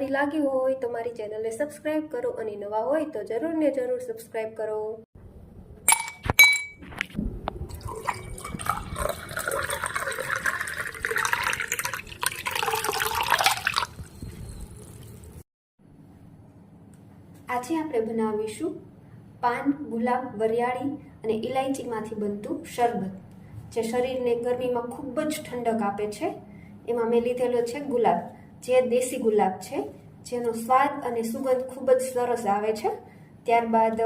સારી લાગી હોય તો મારી ચેનલને સબસ્ક્રાઇબ કરો અને નવા હોય તો જરૂર ને જરૂર સબસ્ક્રાઇબ કરો। આજે આપણે બનાવીશું પાન, ગુલાબ, વરિયાળી અને ઇલાયચીમાંથી બનતું શરબત, જે શરીરને ગરમીમાં ખૂબ જ ઠંડક આપે છે। એમાં મેં લીધેલો છે ગુલાબ, જે દેશી ગુલાબ છે, જેનો સ્વાદ અને સુગંધ ખૂબ જ સરસ આવે છે। ત્યારબાદ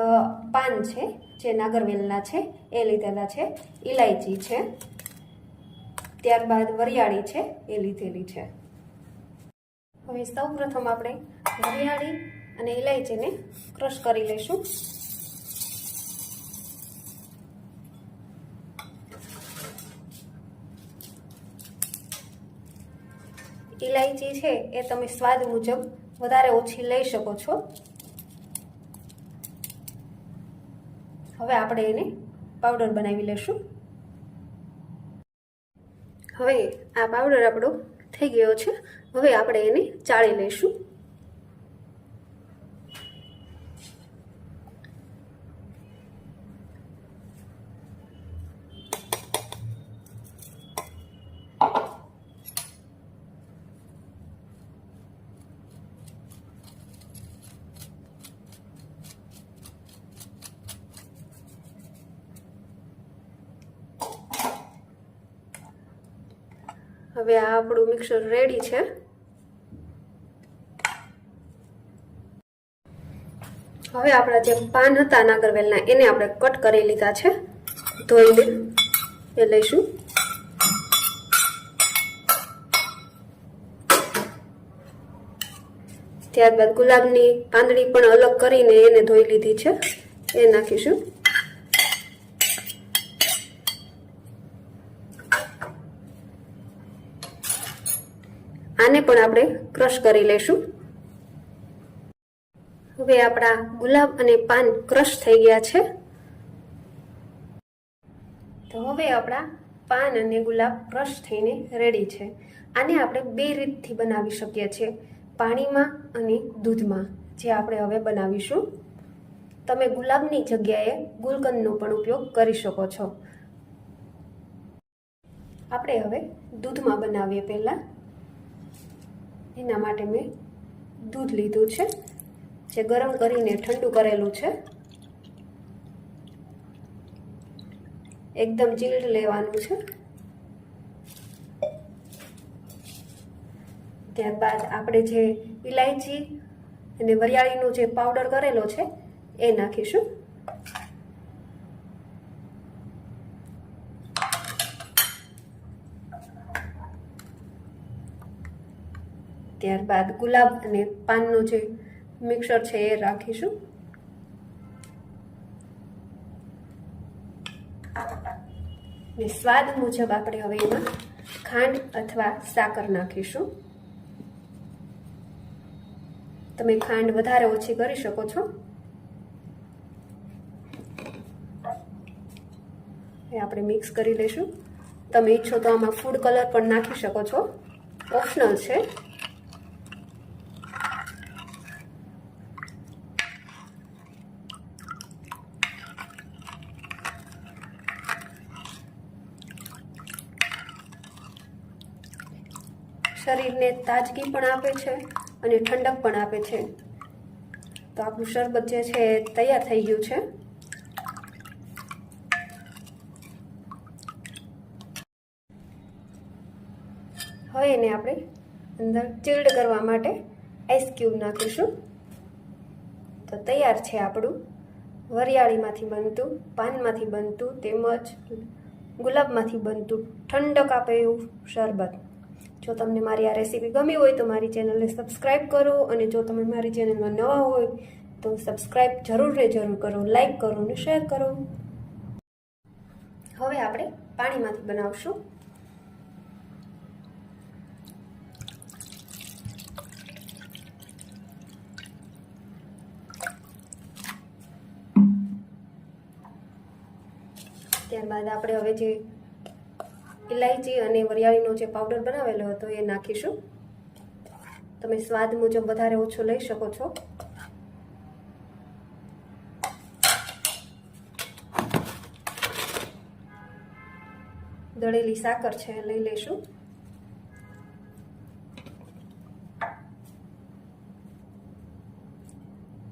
પાન છે, જે નાગરવેલના છે એ લીધેલા છે, ઇલાયચી છે, ત્યારબાદ વરિયાળી છે એ લીધેલી છે। હવે સૌપ્રથમ આપણે વરિયાળી અને ઇલાયચીને ક્રશ કરી લઈશું। ઇલાયચી છે એ તમે સ્વાદ મુજબ વધારે ઓછી લઈ શકો છો। હવે આપણે એને પાવડર બનાવી લઈશું। હવે આ પાવડર આપણો થઈ ગયો છે। હવે આપણે એને ચાળી લઈશું। હવે આ આપણું મિક્સર રેડી છે। હવે આપણા જે પાન હતા નાગરવેલના એને આપણે કટ કરી લીધા છે, ધોઈને એ લઈશું। ત્યારબાદ ગુલાબની પાંદડી પણ અલગ કરીને એને ધોઈ લીધી છે, એ નાખીશું। આને પણ આપણે ક્રશ કરી લઈશું। હવે આપણા ગુલાબ અને પાન ક્રશ થઈ ગયા છે। તો હવે આપણા પાન અને ગુલાબ ક્રશ થઈને રેડી છે। આને આપણે બે રીતથી બનાવી શકીએ છીએ, પાણીમાં અને દૂધમાં, જે આપણે હવે બનાવીશું। તમે ગુલાબની જગ્યાએ ગુલકંદનો પણ ઉપયોગ કરી શકો છો। આપણે હવે દૂધમાં બનાવીએ। પહેલા એના માટે મેં દૂધ લીધું છે, જે ગરમ કરીને ઠંડુ કરેલું છે। એકદમ ચીલ્ડ લેવાનું છે। ત્યારબાદ આપણે જે ઇલાયચી અને વરિયાળીનો જે પાવડર કરેલો છે એ નાખીશું। ત્યારબાદ ગુલાબ અને પાનનું જે મિક્સર છે એ રાખીશું। ને સ્વાદ મુજબ આપણે હવે એમાં ખાંડ અથવા સાકર નાખીશું। તમે ખાંડ વધારે ઓછી કરી શકો છો। એ આપણે મિક્સ કરી લઈશું। તમે ઈચ્છો તો આમાં ફૂડ કલર પણ નાખી શકો છો, ઓપ્શનલ છે। શરીરને તાજગી પણ આપે છે અને ઠંડક પણ આપે છે। તો આપણું શરબત જે છે એ તૈયાર થઈ ગયું છે। હવે એને આપણે અંદર ચીલ્ડ કરવા માટે આઈસ ક્યુબ નાખીશું। તો તૈયાર છે આપણું વરિયાળીમાંથી બનતું, પાનમાંથી બનતું તેમજ ગુલાબમાંથી બનતું ઠંડક આપે એવું શરબત। જો તમને મારી આ રેસીપી ગમી હોય તો મારી ચેનલને સબસ્ક્રાઇબ કરો, અને જો તમે મારી ચેનલમાં નવા હોય તો સબસ્ક્રાઇબ જરૂર કરો, લાઈક કરો અને શેર કરો। હવે આપણે પાણીમાંથી બનાવશું। ત્યારબાદ આપણે હવે જે ઇલાયચી અને વરિયાળીનો જે પાવડર બનાવેલો હતો એ નાખીશું। તમે સ્વાદ મુજબ વધારે ઓછો લઈ શકો છો. દળેલી સાકર છે લઈ લઈશું.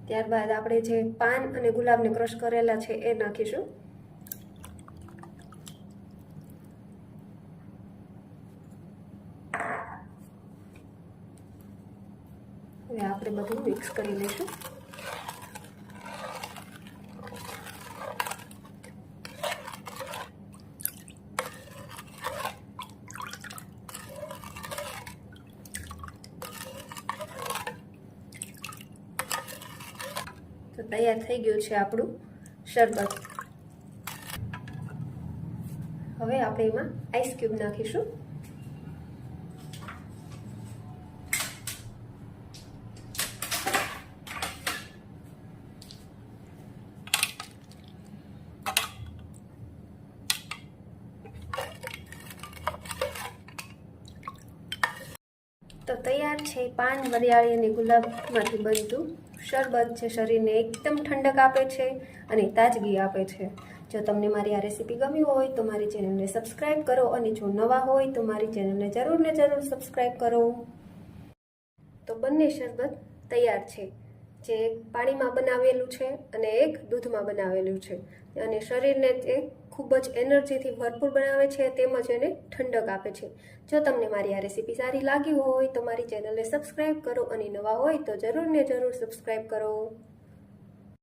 ત્યારબાદ આપણે જે પાન અને ગુલાબને ક્રશ કરેલા છે એ નાખીશું. હવે આપણે બધું મિક્સ કરી લઈશું. તો તૈયાર થઈ ગયું છે આપણું શરબત. હવે આપણે એમાં આઈસ ક્યુબ નાખીશું. તો તૈયાર છે પાન, વરિયાળી અને ગુલાબમાંથી બનતું શરબત, જે શરીરને એકદમ ઠંડક આપે છે અને તાજગી આપે છે. જો તમને મારી આ રેસીપી ગમી હોય તો મારી ચેનલને સબસ્ક્રાઈબ કરો, અને જો નવા હોય તો મારી ચેનલને જરૂર ને જરૂર સબસ્ક્રાઈબ કરો. તો બંને શરબત તૈયાર છે, જે એક પાણીમાં બનાવેલું છે અને એક દૂધમાં બનાવેલું છે, અને શરીરને તે ખૂબ જ એનર્જીથી ભરપૂર બનાવે છે, તેમજ એને ઠંડક આપે છે. જો તમને મારી આ રેસીપી સારી લાગી હોય તો મારી ચેનલને સબસ્ક્રાઈબ કરો, અને નવા હોય તો જરૂર ને જરૂર સબસ્ક્રાઈબ કરો.